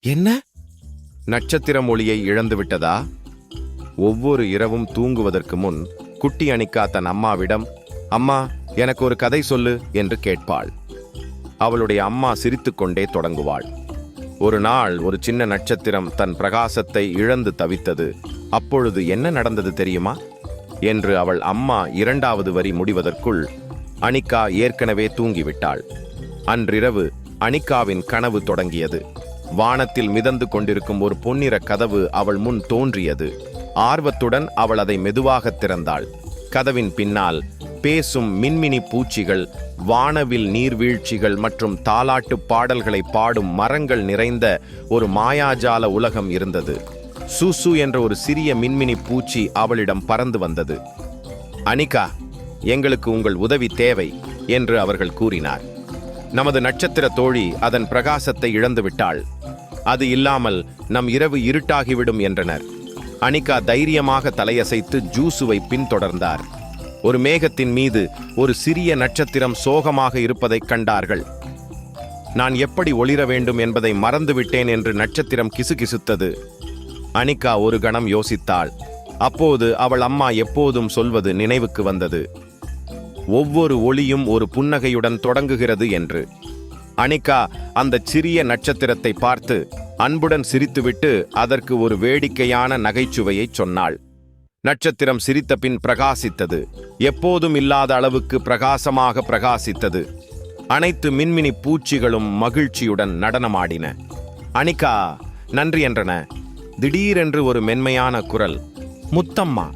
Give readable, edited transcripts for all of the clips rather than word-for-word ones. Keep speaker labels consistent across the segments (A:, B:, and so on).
A: என்ன? நட்சத்திரம் ஒளியை இழந்து விட்டதா? ஒவ்வொரு இரவும் தூங்குவதற்கு முன் குட்டி அனிகா தன் அம்மாவிடம், அம்மா, எனக்கு ஒரு கதை சொல்லு என்று கேட்பாள். அவளுடைய அம்மா சிரித்துக்கொண்டே தொடங்குவாள். ஒரு நாள் ஒரு சின்ன நட்சத்திரம் தன் பிரகாசத்தை இழந்து தவித்தது. அப்பொழுது என்ன நடந்தது தெரியுமா என்று அவள் அம்மா இரண்டாவது வரி முடிவதற்குள் அனிகா ஏற்கனவே தூங்கிவிட்டாள். அன்றிரவு அனிகாவின் கனவு தொடங்கியது. வானத்தில் மிதந்து கொண்டிருக்கும் ஒரு பொன்னிற கதவு அவள் முன் தோன்றியது. ஆர்வத்துடன் அவள் அதை மெதுவாக திறந்தாள். கதவின் பின்னால் பேசும் மின்மினி பூச்சிகள், வானவில் நீர்வீழ்ச்சிகள் மற்றும் தாலாட்டு பாடல்களை பாடும் மரங்கள் நிறைந்த ஒரு மாயாஜால உலகம் இருந்தது. சூசு என்ற ஒரு சிறிய மின்மினி பூச்சி அவளிடம் பறந்து வந்தது. அனிகா, எங்களுக்கு உங்கள் உதவி தேவை என்று அவர்கள் கூறினார். நமது நட்சத்திர தோழி அதன் பிரகாசத்தை இழந்து விட்டாள். அது இல்லாமல் நம் இரவு இருட்டாகிவிடும் என்றனர். அனிகா தைரியமாக தலையசைத்து ஜூசுவை பின்தொடர்ந்தார். ஒரு மேகத்தின் மீது ஒரு சிறிய நட்சத்திரம் சோகமாக இருப்பதைக் கண்டார்கள். நான் எப்படி ஒளிர வேண்டும் என்பதை மறந்துவிட்டேன் என்று நட்சத்திரம் கிசுகிசுத்தது. அனிகா ஒரு கணம் யோசித்தாள். அப்போது அவள் அம்மா எப்போதும் சொல்வது நினைவுக்கு வந்தது, ஒவ்வொரு ஒளியும் ஒரு புன்னகையுடன் தொடங்குகிறது என்று. அனிகா அந்த சிறிய நட்சத்திரத்தை பார்த்து அன்புடன் சிரித்துவிட்டு அதற்கு ஒரு வேடிக்கையான நகைச்சுவையை சொன்னாள். நட்சத்திரம் சிரித்த பின் பிரகாசித்தது. எப்போதும் இல்லாத அளவுக்கு பிரகாசமாக பிரகாசித்தது. அனைத்து மின்மினி பூச்சிகளும் மகிழ்ச்சியுடன் நடனமாடின. அனிகா, நன்றி என்றன. திடீரென்று ஒரு மென்மையான குரல், முத்தம்மா,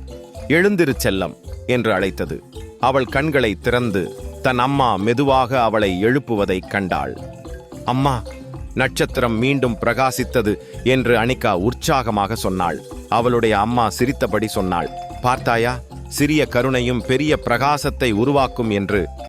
A: எழுந்திரு செல்லம் என்று அழைத்தது. அவள் கண்களை திறந்து தன் அம்மா மெதுவாக அவளை எழுப்புவதை கண்டாள். அம்மா, நட்சத்திரம் மீண்டும் பிரகாசித்தது என்று அனிகா உற்சாகமாக சொன்னாள். அவளுடைய அம்மா சிரித்தபடி சொன்னாள், பார்த்தாயா, சிறிய கருணையும் பெரிய பிரகாசத்தை உருவாக்கும் என்று.